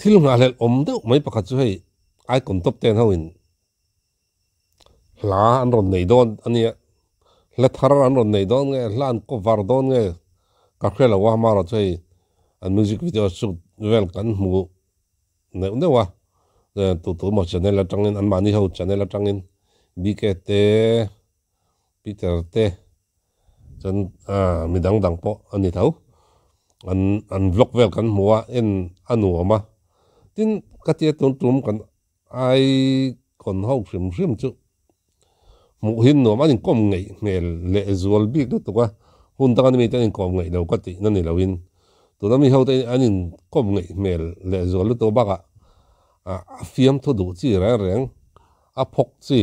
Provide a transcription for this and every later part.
thil nga lel om deuh mai pakhat chu hei ai kon top ten ho in la an ron nei don ania la thar an ron nei don nge lan ko var don nge ka khela wa ma ro chei an music video shoot vel kan mu ne wa tu mo channel atangin an mani ho channel atangin bkt peter te chan midang dang po ani thau an vlog vel kan muwa en anu ma tin katia tum kan ai kon ho hrim chu mu hin no manin kom ngei mel le zual bik tu ka hun ta kan mi tan kom ngei lo ka ti na ni lo in tu na mi ho te anin kom ngei mel le zual tu ba ka a fiam thu du chi ra reng a phok chi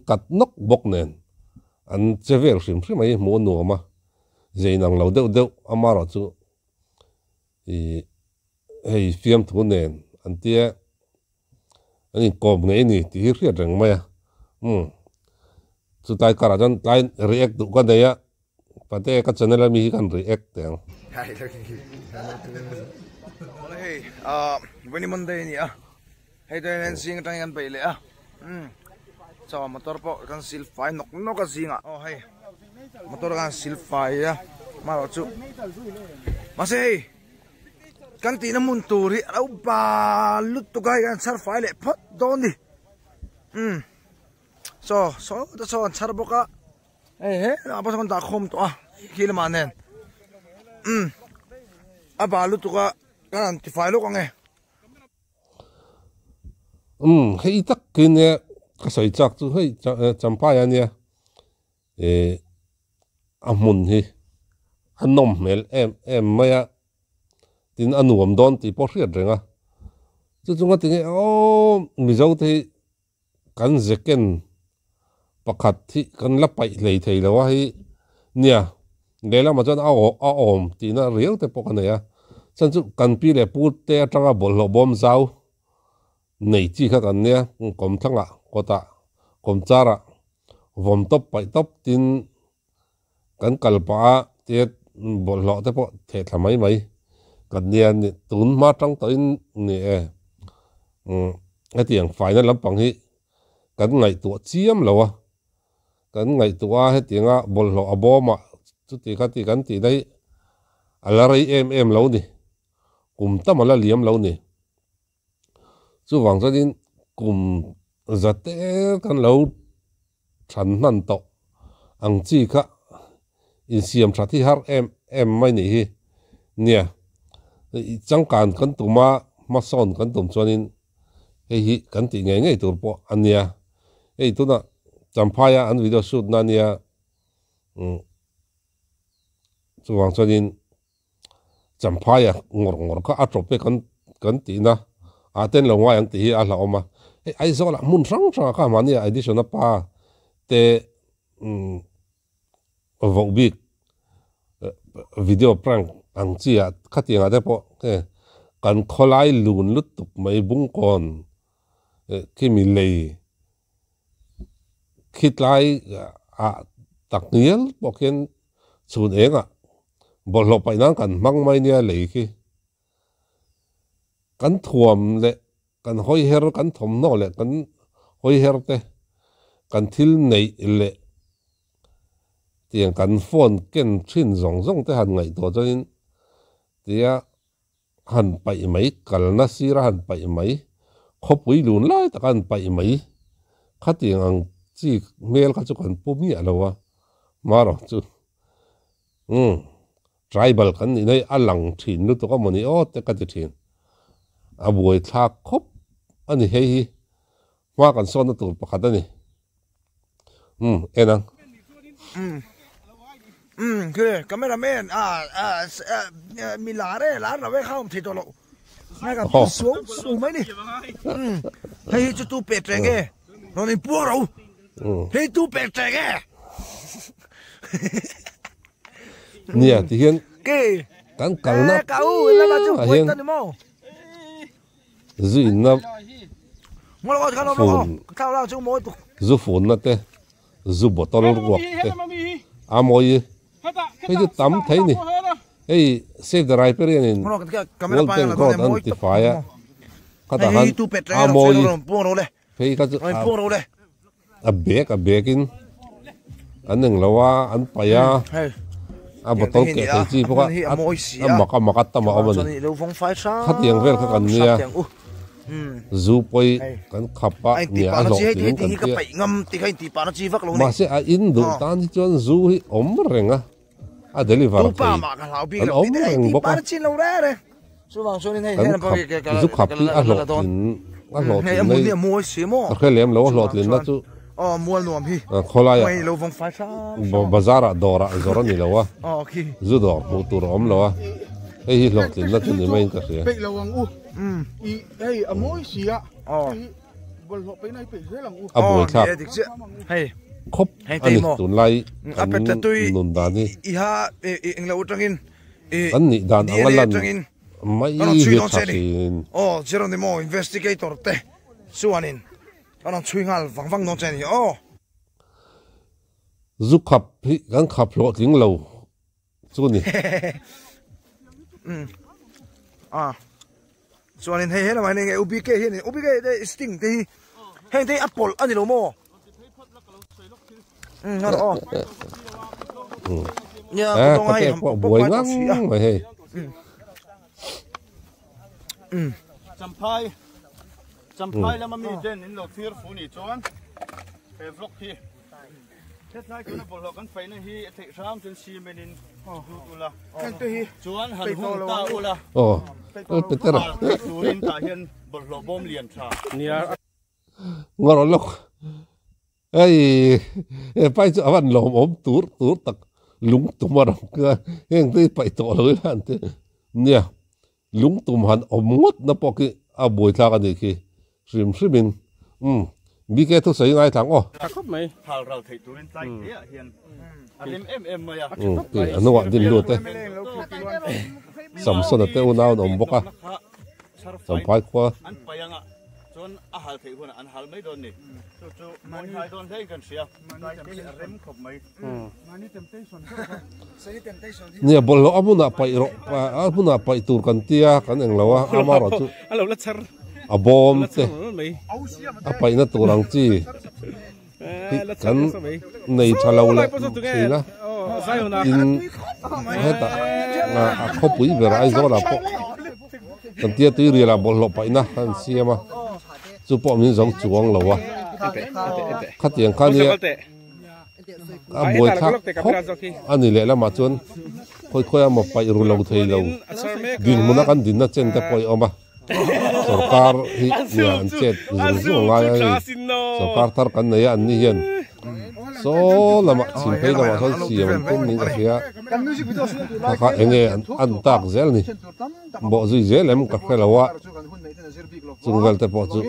kat nok bok nen an chevel hrim mai mu no ma zeinang lo deuh amaro chu hei fiam thu nen an tia ani kom ngei ni ti hria reng maya chu tai kara jan tai react du ka neya pate ka channel mi kan react teng hey when monday ni hey den sing tang yan pai le so motor po kan silfai nok ka singa oh hey motor kan silfai ya maro chu masei kan ti na mun turi au ba lut tu gai kan sar fai le phot don di so char boka hey apa kon da khom to kil manen aba lut tu ka kan ti fai lo nge hei tak kin ne ka soi chak chu hei champa ya ne amun hi anom mel em maya tin anuam don ti po hriat renga chu chunga tinge mi zo te kan zeken pakhat thi kan la pai lei thei lo hi nia lela ma chan a om ti na riau te po kan ya chan chu kan pi le pu te atanga bol lo bom zau nei chi kha kan nia kom thanga kota kom chara vom top pai top tin kan kalpa te bol lo te po the thamai mai kan nia ni tun ma tang to in ni tiang final lampang hi kan ngai tu chiam lo wa kan ngai tu a he tinga bol lo aboma chu ti kha ti kan ti dai alarai em lo ni kum tamala liam lo ni chu wang cho din kum zate kan lo than nan to ang chi kha in siam thati har em mai ni hi nia chang kan kan tuma ma son kan tum chonin hi kan ti nge tur po ania ei tu na champaya an video shoot na nia chu wang cho din champaya ngor ka atrope kan ti na aten lo wa yang ti hi a la oma ai zo la mun rang ka ma nia edition pa te vo big video prank ang chia khatinga te po kan kholai lun lut tuk mai bung kon ki mi lei khitlai a takniel poken chun enga bol lo pai nang kan mang mai nia lei ki kan thuam le kan hoi her kan thom no le kan hoi her te kan thil nei le tiang kan phone ken thin zong te han ngai to choin tia han pai mai kal na sira han pai mai khopui lun lai ta kan pai mai khatiang ang chi mel ka chu kan pumi alowa maro chu tribal kan ni nei alang thin lu to ka moni o te ka ti thin a buai tha khop ani hei hi wa kan son na tur pakhat ani enang kìa cameraman mi lá là vậy không thì tôi lộ ngay cả xuống mấy đi hay cho tu pet trẻ nghe nó nên bua đâu hay tu pet trẻ nghe nia thì hiền kì kan kal na cậu là mà chú quên tên mò zui na mua lo cái nó sao lao chú mua zu phun na te zu botol ruak te amoi hei tu tam thei ni hei save the riparian in golden road antifaya cái đó hắn tu pet à rồi mồi buông rồi đấy phê cái rồi buông rồi đấy à bế in anh đừng lâu anh phải à bắt đầu kẹt thấy chi bốc à mặc tao mà ông này khát tiếng về khát cần nia dù bơi cần khắp á nia lọ tiếng cần tia mà sẽ à in đủ tan thì chọn dù hi ốm rèn à deliver thì anh ốm rèn bốc à anh giúp khắp thì anh lọ tiếng này cái lem lọ lọ tiếng đó chú mua nuông hi kholai mày lâu vong phải sao bazara dora zora ni lawa ok zu dor mu tur om lawa ei hi lok tin na tin ni main ka sia pe lawang u I hey amoy sia bol ho pe nai pe se lang u aboi thap hey khop ani tun lai nun da ni I ha eng lo tangin an ni dan angalan mai hi thasin Geronimo investigator te suanin anh chui ngal vang vang nong chen hi zu khap hi gan khap lo ting lo chu ni suanin he la mai ne ubk hi ni ubk de sting te he te apple ani lo mo ngaro nya ko te ko boi ngang mai he champai lama mi den in lo thir fu ni chuan pe vlog hi thế này cái nó bol ho kan fai na hi the ram chen si menin ula kan te hi chuan han hu ta ula Peter turin ta hian bol ho bom lian tha nia ngor lok ai pai chu awan lom om tur tak lung tumar ka heng te pai to loi han te nia lung tum han omngot na poki a boi thla ka ni ki rim bi ke thu sei ngai thang khop mai hal rau thei turin tlai he hian em mai ya ti anu din lu te samson te unau nom boka sampai kwa an payanga chon a hal thei huna an hal mai don ni chu mon hai don thei kan sia rem khop mai mani temptation nia bol lo amuna pai ro amuna pai tur kan tia kan eng lawa amaro chu alo la char abom te apai na turang chi kan nei thalo la thina in heta a khopui vera ai zo la po kan tia ti ri la bol lo pai na han siama chu po min zong chuang lo wa khatiang khania a boi thak ani le la ma chun khoi ama pai ru lo thei lo din muna kan din na chen te poi oma सरकार ही नियंत्रित जुंगा सरकार थर kan nei an ni hian so lama simphei lama thol siam tum ni ka hia ka enge an tak zel ni bo zui zelem ka khelawa chungwal te po chu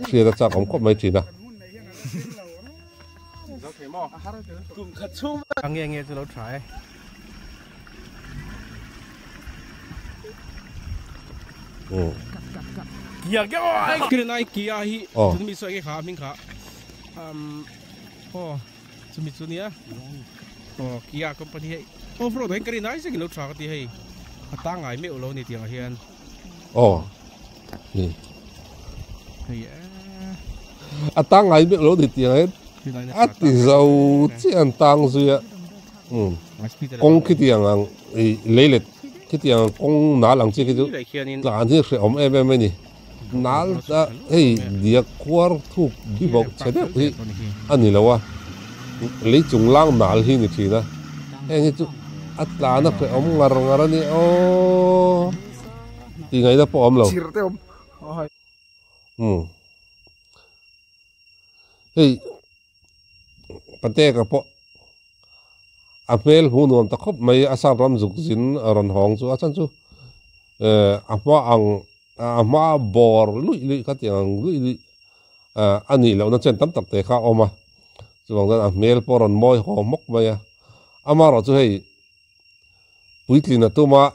khia da chak om ko mai thina nghe cho nó try kia cái này kia hi chúng mình soi cái khá mình khá chúng mình suy kia company hay pro đấy cái này sẽ cái lỗ trà cái hay ta ngại mấy lỗ này tiền hiền ta ngại mấy lỗ này tiền hết thì giàu chỉ ăn tăng rồi công cái tiền lấy lệ cái tiền công nã lăng chi cái chú là anh thấy ông em này nã đã hey dia quar thu đi bọc chết đấy anh này là wa lấy chung lang nã hi này chỉ na anh chú at là nó phải ông ngar này thì ngày đó bỏ ông lâu hey bạn tê cái bỏ apel hunom ta khop mai asam ram zuk zin ron hong chu achan chu ama bor lui ka tiang lui ani lo na chen tam tak te kha oma chuang da apel poron moi ho mok mai ama ro chu hei puitlina tuma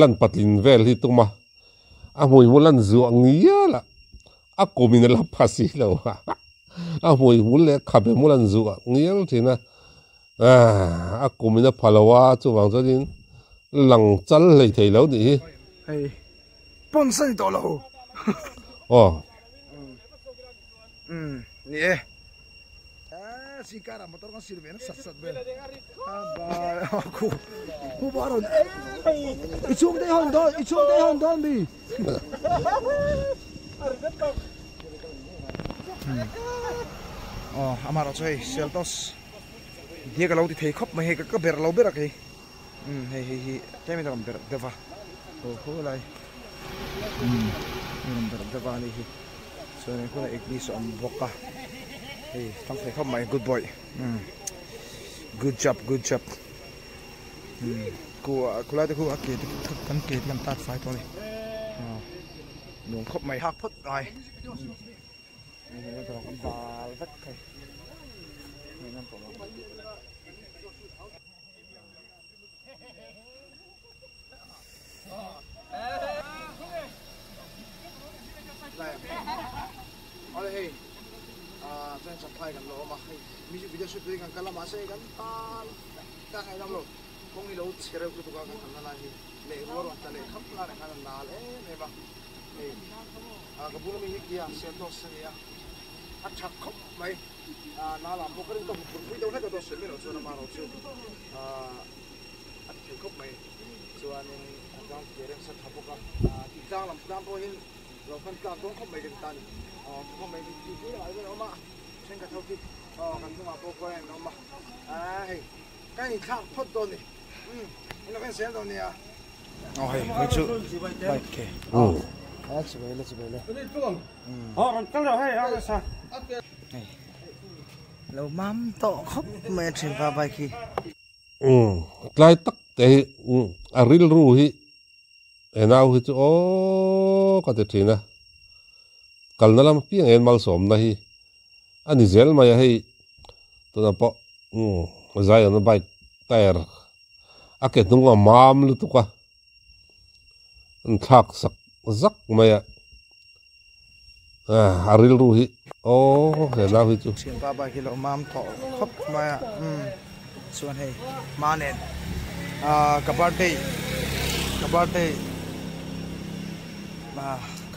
lan patlin vel hi tuma a mui mu lan zu angia la a komina la phasi lo a mui mu le khabe mu lan zu angial thina a kumina phalawa chu wang chodin lang chal lei thei lo ni sponsor to lo oh ni e si cara motor kan sirve na sat sat be ba ku baron ichum de hon don bi amaro choi seltos dia kalau di thei khop mai he ka ber lo ber kai he kemi dam ber deva ho lai ber deva ni hi so ne ko ek ni so am boka hey tang thei khop mai good boy good job ku lai te ku ake kan ke kan tat fai to ni nong khop mai hak phot aiนี่เราก็บาลสักใครนี่นั่นผมเอาเลยเส้นสัมผัสกันโลมาให้มิจิวิดีโอชุดด้วยกันกันละมาเสกันตาก็ให้เราคงนี่เราเชื่อว่าตัวกันทำนั่นอะไรเลี้ยงวัวแต่เลี้ยงขับลาเนี่ยกันนาเลยเนี่ยบ้างกับบุรุษมีเกียร์เส้นตัวเสียชักขบไปน่ารักพวกนี้ต้องฝึกวิดีโอให้ตัวเสร็จไม่หรอกส่วนมาเราชื่อชักขบไปส่วนนี้การเรียนสัตว์ทับกันอีกอย่างลำการพวกนี้เราคนกลางต้องขบไปกันตันขบไปที่ที่ไหนไม่รู้มาเช่นกับเท่าที่กันต้องมาพวกคนนี้รู้มาไอ้นี่ข้าวพดตัวนี่เราเป็นเสียงตัวนี้อ่ะโอเคไม่ชื่อโอเคlet's go. Kalau hai apa sah? Lâu mắm to khóc mẹ trên pha bài khi. Lai tak te aril ruhi. Enau hi chu o ka te thina. Kal na lam pi en mal som na hi. Ani zel ma ya hi. To na po zai na bai tair. Ake tunga mam lu tu ka. An thak sak zak maya haril ruhi he na hi chu chen pa ba kilo mam tho khop maya suan he manen kabarte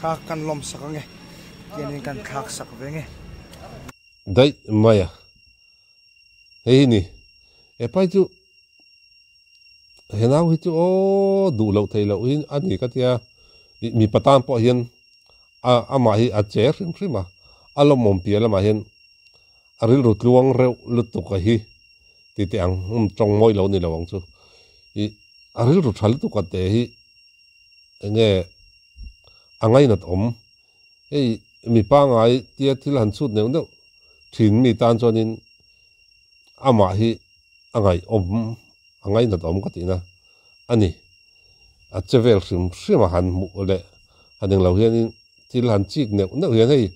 kha kan lom sakange kenin kan khak sak venge dai maya he ni e pai chu he na hi chu du lo thei lo in ani ka tia mi patan po hian ama hi a che hrim a alom mom pia lama hian aril rut luang reu lutu ka hi ti te ang trong moi lo ni lawang chu I aril rut thal tu ka te hi nge angai nat om ei mi pa ngai tia thil han chut ne no thin mi tan chonin ama hi angai om angai nat om ka ti na ani a chevel hrim han mu le haning lo hian til han chik ne no hian hei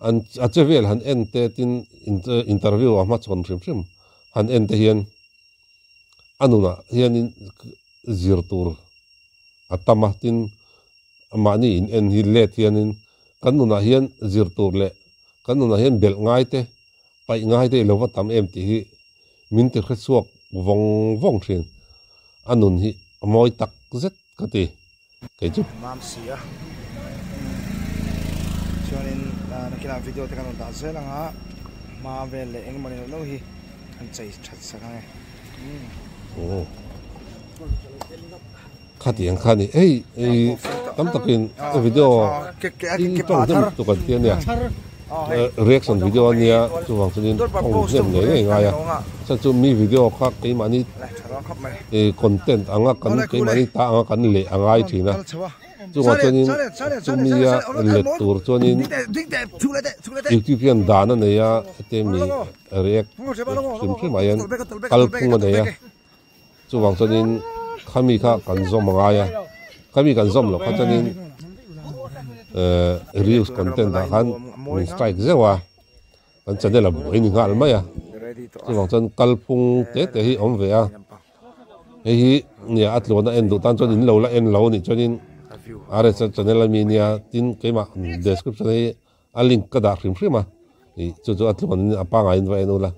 an a chevel han en te tin interview a ma chon hrim han en te hian anuna hian zir tur atama tin amani in en hi let hian in kanuna hian zir tur le kanuna hian bel ngai te pai ngai te lo wa tam em ti hi min te khe suak vong thin anun hi moi tak zet ka ti cái chút mam sia cho nên nakina video te kan ta se lang ha ma ve le eng mani lo hi kan chai that sa ka khát tiếng khát đi ấy tấm tập in video in trong tâm tụ cần tiền nè reaction video nia chú hoàng xuân không xem người ngay à sao chú mi video khác cái mà ni content anga kan cái mà ni ta anga kan lệ anga ai thì na chú hoàng xuân chú mi lệ tour cho nên YouTube hiện đàn nó này à tem mi react xem mà yên kalpung này à chú hoàng xuân kami ka kan zom ngay à kami kan zom lo cho nên reels content da kan min strike zewa kan channel abu ini ngal ma ya chu wang chan kalpung te hi om ve a hi nia atlo na en du tan chon in lo la en lo ni chonin are channel mi nia tin ke ma description hi a link ka da hrim hrim a ni chu chu atlo ni apa ngai in va en ula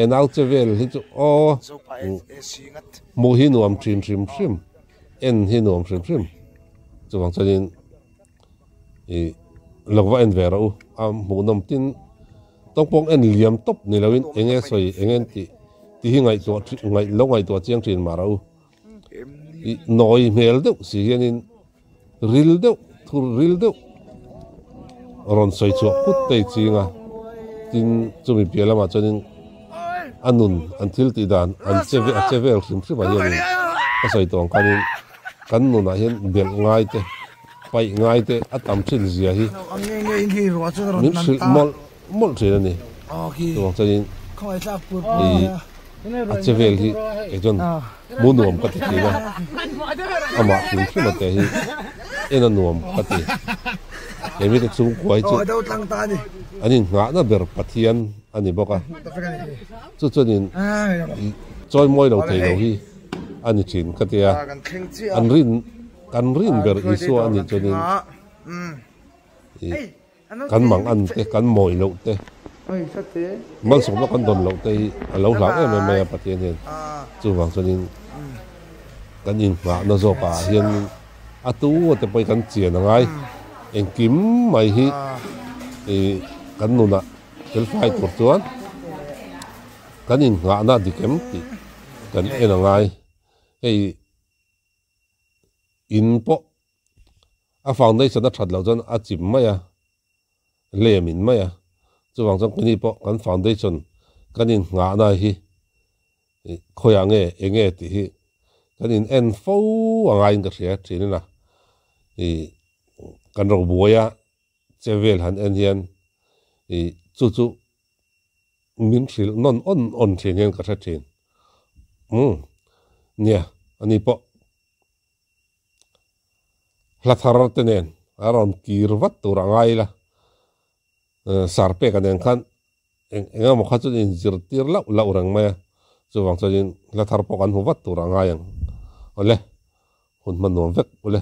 en out chevel hi chu o mo hi nuam trim en hi nuam hrim chuang chanin i lova en vera u mu nom tin tong pong en liam top ni lawin enge soi engen ti hi ngai to ngai lo ngai to chiang thin ma rau i noi mel deuh si hianin ril deuh thur ril deuh ron soi chu kut te chinga tin chumi pialama chanin anun until ti dan an chevel sim sim ba hianin a soi tong kanin kan nu na hian bel ngai te pai ngai te atam thin zia hi nge hi ro chu ron min sil mol thina ni okay to chanin khoi sa pu a chevel hi e jon mu nuam ka ti na ama sim sim te hi ena nuam ka ti emi te chung kwai chu do tlang ta ni ani nga na ber pathian ani boka chu chunin choi moi lo thei lo hi ani chin ka tia kan thing chi kan rin ber isu ani chunin kan mang an te kan moi lo te oi sa te mal som lo kan don lo te lo hlang em pathian hen chu wang chunin kan in nga na zo ka hian atu te poi kan chian ngai en kim mai hi kan nu na tel fai tur chuan kan in nga na dikem ti kan en ngai ei in po a foundation a that lo jon a chim maya lemin maya chuwang chong kini po kan foundation kan in nga na hi khoyange enge ti hi kan in en fo angai ka ria thinina kan ro buaya chevel han en hian chu min thil non on thin hian ka tha thin nia ani po lathar tenen aron kirvat turangai la sarpe kan en khan enga mo khachun in zirtir la urang maya chuwang chanin lathar po kan huvat turangai ang ole hun man nom vek ole